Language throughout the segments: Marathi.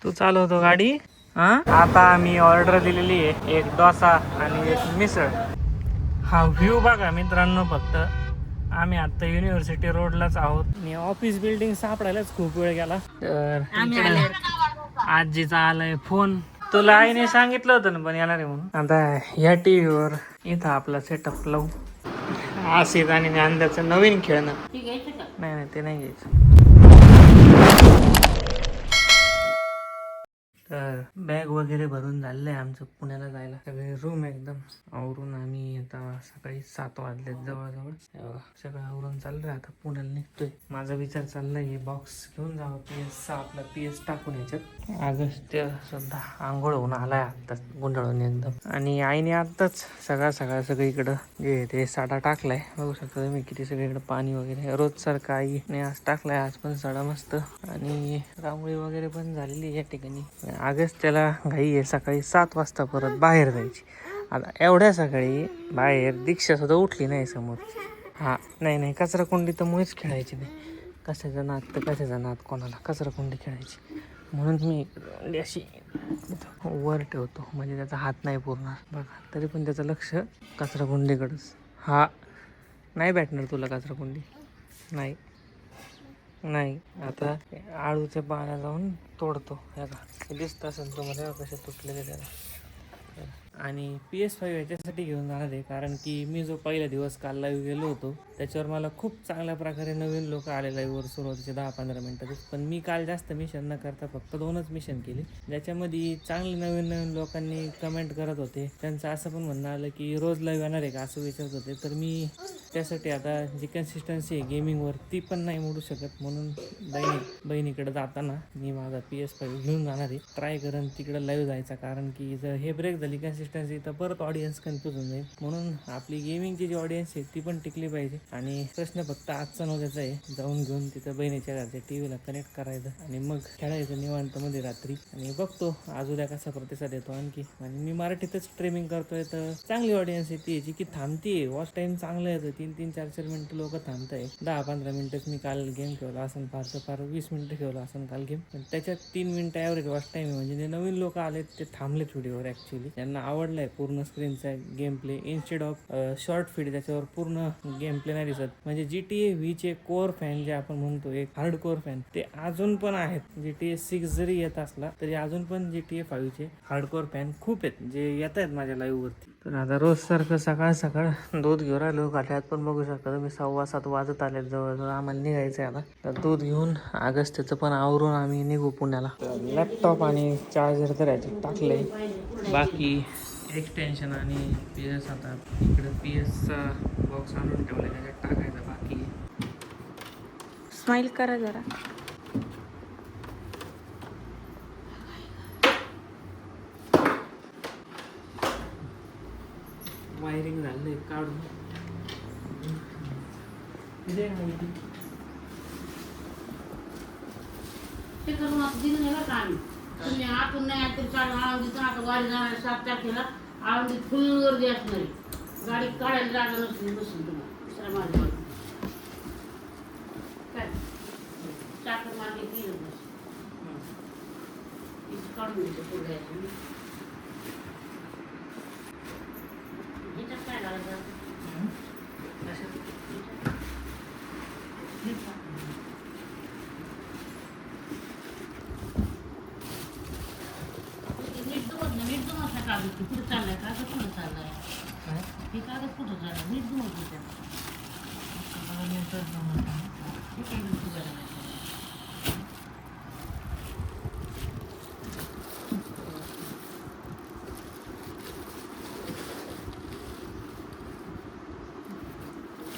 तू चालवतो गाडी? हा, आता आम्ही ऑर्डर दिलेली आहे, एक डोसा आणि एक मिसळ. हा व्ह्यू बघा मित्रांनो. फक्त आम्ही आता युनिव्हर्सिटी रोडलाच आहोत आणि ऑफिस बिल्डिंग सापडायलाच खूप वेळ गेला. तर आजीचा आलाय फोन. तुला आईने सांगितलं होतं ना पण येणार आहे म्हणून. आता या टीव्हीवर इथं आपला सेटअप लावू. आसिफ आणि ज्ञानदाचं नवीन खेळणं. नाही नाही ते नाही घ्यायचं. तर बॅग वगैरे भरून झालेलं आहे आमचं पुण्याला जायला. सगळे रूम एकदम आवरून आम्ही आता सकाळी 7 वाजले जवळजवळ. सगळं आवरून चाललंय आता पुण्याला निघतोय. माझा विचार चाललाय हे बॉक्स घेऊन जावं PS आपला PS टाकून याच्यात. अगस्त्य सुद्धा आंघोळ होऊन आलाय आत्ताच गुंडाळून एकदम. आणि आईने आत्ताच सगळीकडं जे ते साडा टाकलाय. बघू शकता तुम्ही किती सगळीकडे पाणी वगैरे. रोज सारखं आईने आज टाकलाय. आज पण साडा मस्त. आणि रांगोळी वगैरे पण झालेली या ठिकाणी. अगस्त्याला घाई आहे सकाळी 7 वाजता परत बाहेर जायची. आता एवढ्या सकाळी बाहेर दीक्षा सुद्धा उठली नाही समोर. हा नाही कचरा कुंडी तर मुळीच खेळायची नाही. कशाचा नाद कोणाला कचरा कुंडी खेळायची. म्हणून मी अशी वर ठेवतो म्हणजे त्याचा हात नाही पुरणार बघा. तरी पण त्याचं लक्ष कचरा कुंडीकडंच. हा नाही भेटणार तुला कचरा कुंडी. नाही आता आळूच्या पाला जाऊन तोडतो. हे का दिसत असेल तुम्हाला कसे तुटलेले त्याला. आणि PS5 याच्यासाठी घेऊन जाणार आहे कारण की मी जो पहिला दिवस काल लाईव्ह गेलो होतो त्याच्यावर मला खूप चांगल्या प्रकारे नवीन लोक आले लाईव्हवर सुरुवातीचे 10-15 मिनिटातच. पण मी काल जास्त मिशन न करता फक्त 2च मिशन केले ज्याच्यामध्ये चांगले नवीन लोकांनी कमेंट करत होते. त्यांचं असं पण म्हणणं आलं की रोज लाईव्ह येणार आहे का असं विचारत होते. तर मी त्यासाठी आता जी कन्सिस्टन्सी आहे गेमिंगवर ती पण नाही मोडू शकत. म्हणून बहिणीकडे जाताना मी माझा PS5 घेऊन जाणार आहे. ट्राय करेन तिकडे लाईव्ह जायचा कारण की जर हे ब्रेक झाली कन्सिस्टन्सी तर परत ऑडियन्स कन्फ्यूज होऊन जाईल. म्हणून आपली गेमिंगची जी ऑडियन्स आहे ती पण टिकली पाहिजे. आणि प्रश्न फक्त आजचा नव्हत्याचा आहे जाऊन घेऊन तिथं बहिणीच्या घरच्या टीव्हीला कनेक्ट करायचं आणि मग खेळायचं निवांतमध्ये रात्री. आणि बघतो आज उद्या कसा प्रतिसाद येतो आणखी. आणि मी मराठीतच स्ट्रीमिंग करतोय तर चांगली ऑडियन्स येते याची की थांबते. वॉच टाइम चांगलं येतं. 3-3, 4-4 मिनिटं लोक थांबताय. 10-15 मिनिटच मी काल गेम खेळला असं फार 20 मिनिटं खेळला असं काल गेम. पण त्याच्यात 3 मिनिटं ॲव्हरेज वॉच टाईम आहे. म्हणजे जे नवीन लोक आलेत ते थांबलेत व्हिडिओवर ॲक्च्युली. त्यांना आवडलाय पूर्ण स्क्रीनचा game play instead of short feed त्याच्यावर पूर्ण गेम प्ले नाही दिसत. म्हणजे GTA व्हीचे कोअर फॅन जे आपण म्हणतो एक हार्ड कोअर फॅन ते अजून पण आहेत. GTA 6 जरी येत असला तरी अजून पण GTA 5चे हार्डकोअर फॅन खूप आहेत जे येत आहेत माझ्या लाईव्ह वरती. तर आता रोज सारखं सकाळ दूध घेऊन राहिलो. गाठ्यात पण बघू शकता तुम्ही 6:15 वाजत आले जवळजवळ. आम्हाला निघायचं आहे आता. तर दूध घेऊन अगस्त्याचं पण आवरून आम्ही निघू पुण्याला. लॅपटॉप आणि चार्जर तर याच्यात टाकले. बाकी एक्सटेन्शन आणि PS आता इकडे PSचा बॉक्स आणून ठेवला त्याच्यात टाकायचं बाकी. स्माइल करा जरा. वायरिंग झालं काढून ते करून दिलं नाही का आम्ही. तुम्ही आतून नाही आत चालू आळंदीतून आता वारी जाणार 7 तारखेला. आळंदीत फुल गर्दी असणार. गाडी काढायला जागा नसली बसून तुम्हाला माझ्या काय चाकर मार्गे केलं बस काढून घेतो पुढे ह्याच्यात काय लागायचं. कुठं चाललाय कागद कुठं चाललाय हे कागद कुठं चाललाय नीट दुमत होत्या.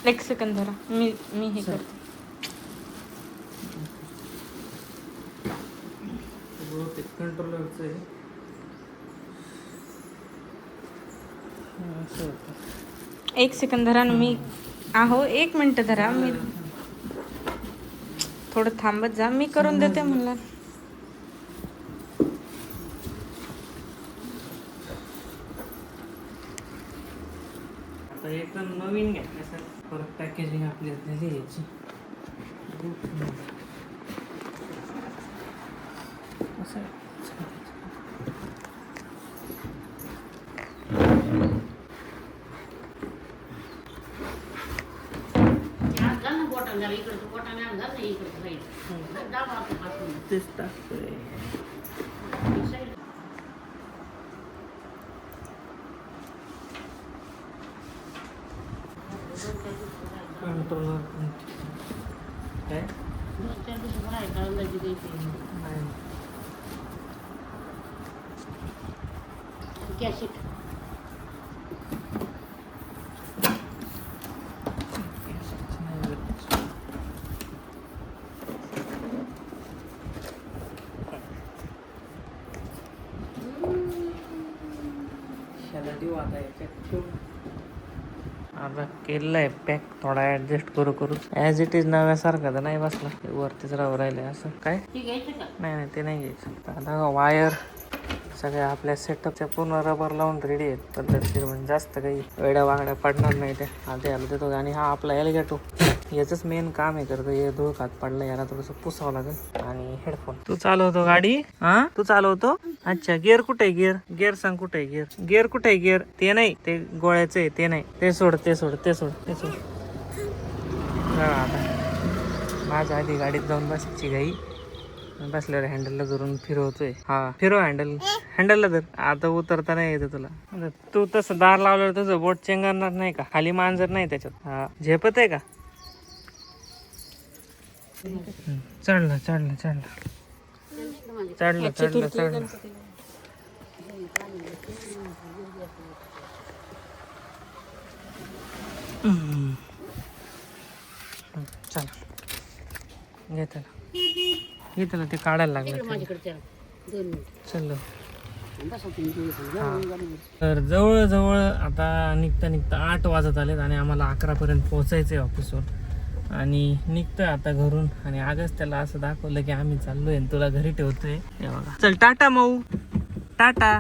एक सेकंद धरा मी हे करते. कंट्रोलरचं आहे. एक सेकंद धरा ना. मी 1 मिनिट धरा. मी थोडं थांबत जा. मी करून देते म्हणलं. आता एक नवीन घेतल्यासारखं परत पॅकेजिंग आपली असलेली याची असं बोटाने जरा इकडचं बोटाने घाल ना इकडचं साईड दाबा आपण पासून तेच टाकतोय. साईड कंट्रोलर काय 2-4 दिवस राहायचं अंदाजे द्यायची नाही. कॅसेट ह्याला देऊ आता याच्यात ठेवू. आता केलंय पॅक थोडा ऍडजस्ट करू करू ऍज इट इज नव्यासारखा तर नाही बसला वरतीच राहू राहिले असं काय ठीक आहे का नाही ते नाही घ्यायचं. आता वायर सगळ्या आपल्या सेटअपच्या पूर्ण रबर लावून रेडी आहेत पद्धतशीर म्हणजे जास्त काही वेड्या वागड्या पडणार नाही त्या आता याला देतो. आणि हा आपला एलिगेटो याचंच मेन काम आहे करतं हे धूळ खात पडलं याला थोडंसं पुसावं लागेल. आणि हेडफोन तू चालवतो गाडी हा तू चालवतो अच्छा गिअर कुठे आहे गिअर सांग कुठे आहे गिअर कुठे आहे गिअर ते नाही ते गोळ्याचं आहे ते नाही ते सोड आता माझ्या आधी गाडीत जाऊन बसायची घाई बसल्यावर हँडलला धरून फिरवतोय हा फिरव हँडलला धर आता उतरता नाही येतं तुला तू तसं दार लावल्यावर तुझं बोट चेंगरणार नाही का खाली मांजर नाही त्याच्यात हा झेपत आहे का चढलं चला घे त्याला ते काढायला लागलं माझ्याकडे 2 मिनिट चल बसा तुम्ही तर जवळ आता निघता 8 वाजत आलेत आणि आम्हाला 11 पर्यंत पोहोचायचंय ऑफिसवर आणि निघतोय आता घरून. आणि आगच त्याला असं दाखवलं की आम्ही चाललोय तुला घरी ठेवतोय हे बघा. चल टाटा माऊ टाटा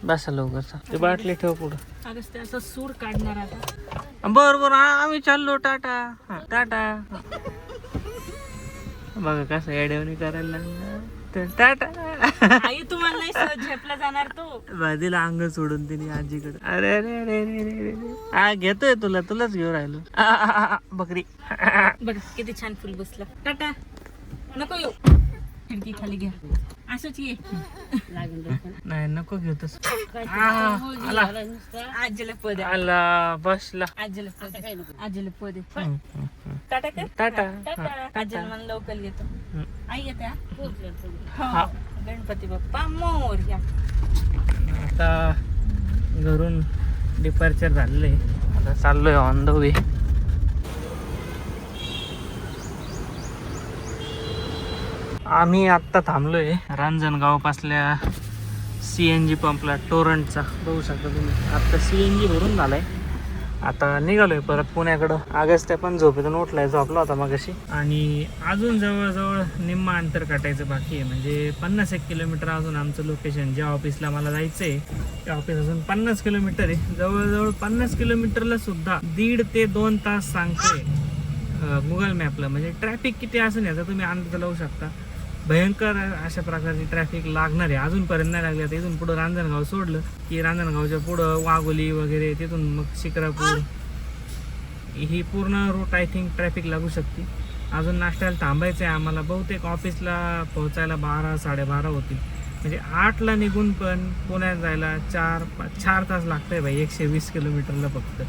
बसा लवकर ते बाटली ठेव पुढं अगं ते असं सूर काढणार आता बरोबर आम्ही चाललो टाटा टाटा बघा कसं येड्यावणी करायला लागलं तर टाटा आई तुम्हाला नाही सहज झेपला जाणार तो बाजूला अंग सोडून तिने आजीकडे अरे अरे अरे अरे अरे हा घेतोय तुलाच घेऊन राहिलो बकरी बघ किती छान फुल बसला टाटा नको येऊ खिडकी खाली घ्या असंच ये नाही नको घेऊ तस आजीला पद आला बसला आजीला पद आजीला पद टाटा कर टाटा आजीला मला लवकर येतो आई येते हा. गणपती बाप्पा मोरया. आता घरून डिपार्चर झालेलं आहे आता चाललोय ऑन द वे. आम्ही आत्ता थांबलोय रांजणगाव पासल्या CNG पंपला टोरंटचा बघू शकता तुम्ही. आत्ता CNG भरून झालाय आता निघालोय परत पुण्याकडं. आगस्ट पण झोपेतून उठलाय झोपला होता मगाशी आणि अजून जवळजवळ निम्मा अंतर काटायचं बाकी आहे म्हणजे 51 किलोमीटर अजून आमचं लोकेशन ज्या ऑफिसला मला जायचं आहे त्या ऑफिस अजून 50 किलोमीटर आहे. जवळजवळ 50 किलोमीटरला सुद्धा 1.5 ते 2 तास सांगतोय गुगल मॅपला. म्हणजे ट्रॅफिक किती असेल याचा तुम्ही अंदाज लावू शकता. भयंकर अशा प्रकारची ट्रॅफिक लागणार आहे अजूनपर्यंत नाही लागली. आता इथून पुढं रांजणगाव सोडलं की रांजणगावच्या पुढं वाघोली वगैरे तिथून मग शिक्रापूर ही पूर्ण रूट आय थिंक ट्रॅफिक लागू शकते. अजून नाश्त्याला थांबायचं आहे आम्हाला. बहुतेक ऑफिसला पोहोचायला 12-12:30 होतील. म्हणजे 8ला निघून पण पुण्यात जायला 4 तास लागतंय भाई 120 किलोमीटरला फक्त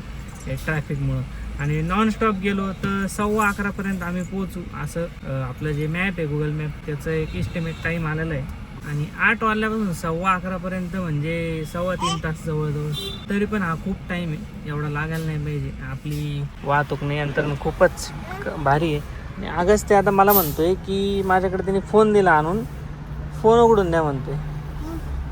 हे ट्रॅफिकमुळं. आणि नॉनस्टॉप गेलो तर 11:15 पर्यंत आम्ही पोहोचू असं आपलं जे मॅप आहे गुगल मॅप त्याचं एक इस्टिमेट टाईम आलेलं आहे. आणि 8 वाजल्यापासून 11:15 पर्यंत म्हणजे 3.25 तास जवळजवळ. तरी पण हा खूप टाईम आहे एवढा लागायला नाही पाहिजे. आपली वाहतूक नियंत्रण खूपच भारी आहे. आणि आगस्ट ते आता मला म्हणतोय की माझ्याकडे त्याने फोन दिला आणून फोन उघडून द्या म्हणतोय.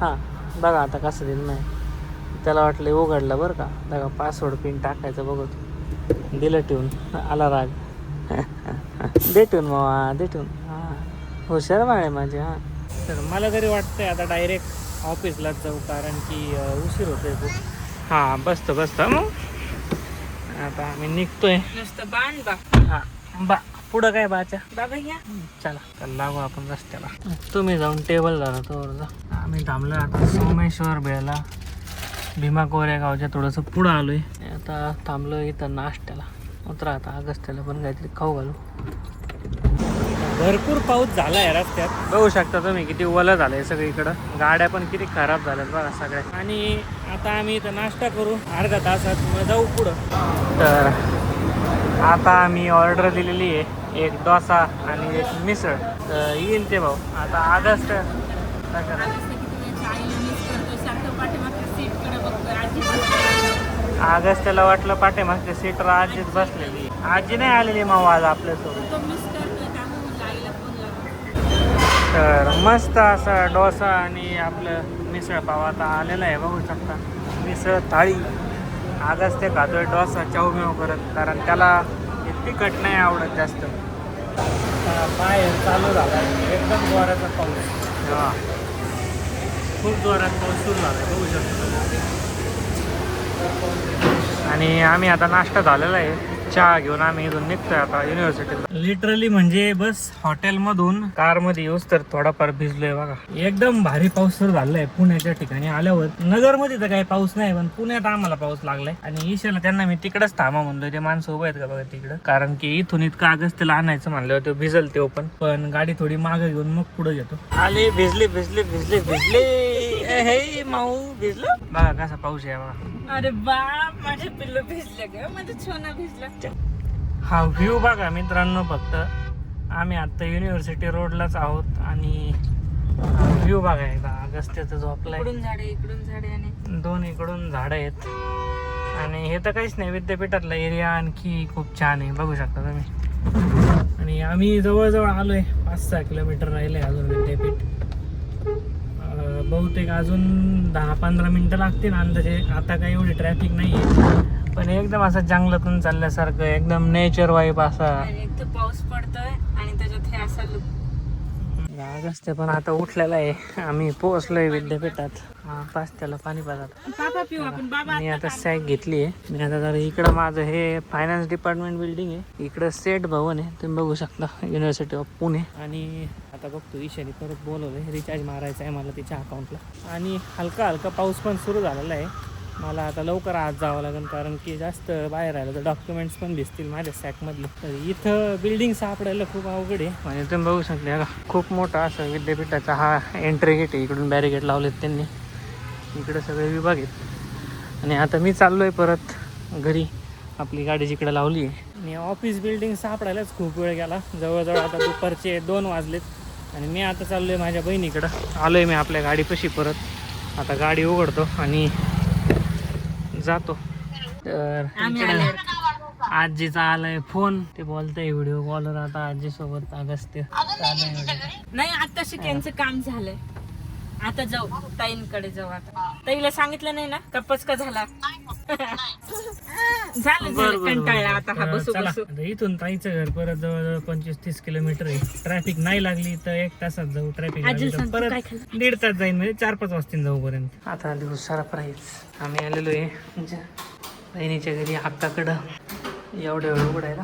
हां बघा आता कसं दिलं नाही त्याला वाटलं उघडलं बरं का. बघा पासवर्ड पिन टाकायचं बघतो दिलं ठेवून आला राग दे ठेवून मावा दे ठेवून हां हुशार बाळे माझे. हां तर मला तरी वाटतंय आता डायरेक्ट ऑफिसलाच जाऊ कारण की उशीर होतोय खूप. हां बसतो मग आता आम्ही निघतोय नुसतं बाण बा हां बा पुढं काय बाच्या बाबा या चला तर लागू आपण रस्त्याला. तुम्ही जाऊन टेबल झाला तोवर जा. आम्ही थांबलो आता सोमेश्वर बेळला भीमा कोरेगावच्या थोडंसं पुढं आलोय. आता थांबलो इथं नाश्त्याला उतरा आता अगस्त्याला पण काहीतरी खाऊ घालू. भरपूर पाऊस झाला आहे रस्त्यात, बघू शकता तुम्ही किती ओलं झालंय सगळीकडं. गाड्या पण किती खराब झाल्यात बघा सगळ्या. आणि आता आम्ही इथं नाश्ता करू, अर्ध्या तासात मग जाऊ पुढं. तर आता आम्ही ऑर्डर दिलेली आहे, एक डोसा आणि एक मिसळ. तर येईल ते भाऊ आता ऑगस्ट. ऑगस्टला वाटलं पाठीमागच्या सीटवर आजीच बसलेली. आजी नाही आलेली माऊ आज आपल्यासोबत. तर मस्त असा डोसा आणि आपलं मिसळ पाव आता आलेला आहे, बघू शकता. मिसळ थाळी. आगच ते खातोय डोसा चावमेव करत, कारण त्याला तिखट नाही आवडत जास्त. बाहेर चालू झाला एकदम जोराचा पाऊस. हां, खूप जोरात पाऊस सुरू झाला आहे, बघू शकता. आणि आम्ही आता नाश्ता झालेला आहे, चहा घेऊन आम्ही इथून निघतोय आता युनिव्हर्सिटीला. लिटरली म्हणजे बस हॉटेलमधून कारमध्ये येऊस तर थोडाफार भिजलोय बघा. एकदम भारी पाऊस सुरू झालाय पुण्याच्या ठिकाणी आल्यावर. नगरमध्ये तर काही पाऊस नाही, पण पुण्यात आम्हाला पाऊस लागलाय. आणि ईशाला त्यांना मी तिकडच थांबा म्हणलोय, ते माणसं उभं आहेत का बघा तिकडं, कारण की इथून इतकं ऑगस्टला आणायचं म्हणलं ते भिजल ते पण गाडी थोडी मागं घेऊन मग पुढे घेतो. आले भिजले भिजले भिजले भिजले. हे माऊ भिजलं बघा कसा पाऊस आहे बघा. अरे बाप, माझे पिल्लू भिजले ग, माझं छोना भिजलं. हा व्ह्यू बघा मित्रांनो. फक्त आम्ही आता युनिव्हर्सिटी रोडलाच आहोत आणि व्ह्यू बघा एकदा. अगस्त्याचं झोपलाय, इकडून झाडे इकडून झाडे आणि दोन इकडून झाडं आहेत. आणि हे तर काहीच नाही, विद्यापीठातला एरिया आणखी खूप छान आहे, बघू शकता तुम्ही. आणि आम्ही जवळजवळ आलोय, 5-6 किलोमीटर राहिले अजून विद्यापीठ. बहुतेक अजून 10-15 मिनटं लागतील अंदाजे. आता काही एवढी ट्रॅफिक नाही आहे, पण एकदम असं जंगलातून चालल्यासारखं, एकदम नेचर वाईब असा. एक तर पाऊस पडतोय आणि त्याच्यात हे असा लुक. अगस्त्य पण आता उठलेला आहे. आम्ही पोहोचलोय विद्यापीठात. त्याला पाणी पाजात. बाबा पिऊ आपण. बाबा मी आता सॅक घेतली आहे. मी आता जरा इकडं माझं हे फायनान्स डिपार्टमेंट बिल्डिंग आहे, इकडं सेट भवन आहे, तुम्ही बघू शकता, युनिव्हर्सिटी ऑफ पुणे. आणि आता बघतो ईशानी परत बोलवलंय, रिचार्ज मारायचा आहे मला तिच्या अकाउंटला. आणि हलका हलका पाऊस पण सुरू झालेला आहे. मला आता लवकर आज जावं लागेल, कारण की जास्त बाहेर राहिलं तर डॉक्युमेंट्स पण दिसतील माझ्या सॅकमधले. तर इथं बिल्डिंग सापडायला खूप अवघड आहे. म्हणजे तुम्ही बघू शकता खूप मोठा असं विद्यापीठाचा हा एंट्री गेट आहे. इकडून बॅरिगेट लावलेत त्यांनी, इकडे सगळे विभाग आहेत. आणि आता मी चाललो आहे परत घरी, आपली गाडी जिकडे लावली आहे. आणि ऑफिस बिल्डिंग सापडायलाच खूप वेळ गेला, जवळजवळ आता दुपारचे 2 वाजलेत. आणि मी आता चाललो आहे माझ्या बहिणीकडं. आलो आहे मी आपल्या गाडीपाशी परत. आता गाडी उघडतो आणि जातो. तर आजीचा आलाय फोन, ते बोलतंय व्हिडिओ कॉलवर आता आजीसोबत. अगस्त्य नाही, आता शिकायचं काम झालंय, आता जाऊ ताईंकडे जाऊ. आता ताईला सांगितलं नाही ना कपच का झाला. झालं कंटाळला आता हा बसू बसू. इथून ताईचं घर परत जवळजवळ 25-30 किलोमीटर आहे. ट्रॅफिक नाही लागली तर 1 तासात जाऊ, ट्रॅफिक परत 1.5 तास जाईल, म्हणजे 4-5 वाजता जाऊ पर्यंत. आता आली सरप्राईज. आम्ही आलेलो आहे बहिणीच्या घरी हक्काकडं, एवढ्या वेळ उघडायला.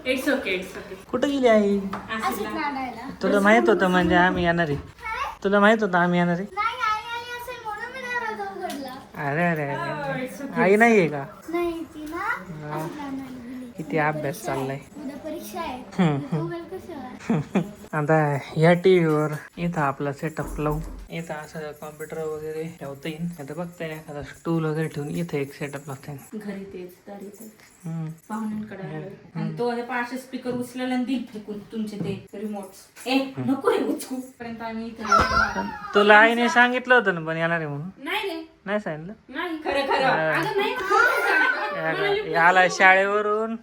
It's okay. कुठं गेली आई? तुला माहित होतं म्हणजे आम्ही येणार आहे? तुला माहित होतं आम्ही येणार आहे? अरे अरे अरे, आई नाही आहे का? किती अभ्यास चाललाय. आता या टीव्हीवर इथं आपला सेटअप लावू. इथं असं कॉम्प्युटर वगैरे ठेवता येईल. आता बघताय एखादा स्टूल वगैरे ठेवून इथं एक सेटअप लागता येईल. घरी तेच दारी पाहुण्यांकडे. आणि तो पाचशे स्पीकर उचलेला आणि दिल फेकून तुमचे ते रिमोट. ए नको रे उचकू पर्यंत आम्ही इथं. तुला आईने सांगितलं होतं ना पण येणार आहे म्हणून? नाही सांगितलं. नाही खरं खरं. याला शाळेवरून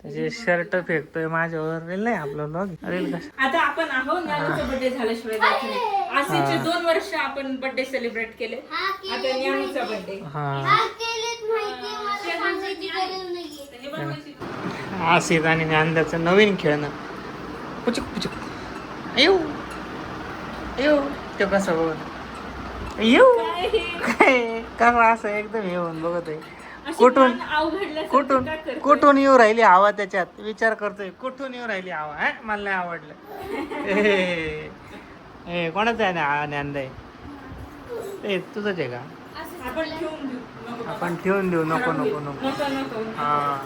त्याचे शर्ट फेकतोय माझ्यावर. नाही आपलं व्लॉग रील कसं. आता आपण आहो न्यानूचा बर्थडे झाल्याशिवाय जायचं नाही. आजचे 2 वर्ष आपण बर्थडे सेलिब्रेट केले. आता न्यानूचा बर्थडे. आसित आणि ज्ञानदाचं नवीन खेळणं. पुचक पुचक येऊ येऊ ते कसं बघत येऊ काय कसं असं एकदम येऊन बघत आहे. कुठून कुठून कुठून येऊ राहिली हवा त्याच्यात. विचार करतोय कुठून येऊ राहिली हवा. मला नाही आवडलं. कोणाचं आहे ना ज्ञानदा? तुझंच आहे का? आपण ठेवून देऊ. नको नको नको. नको नको हा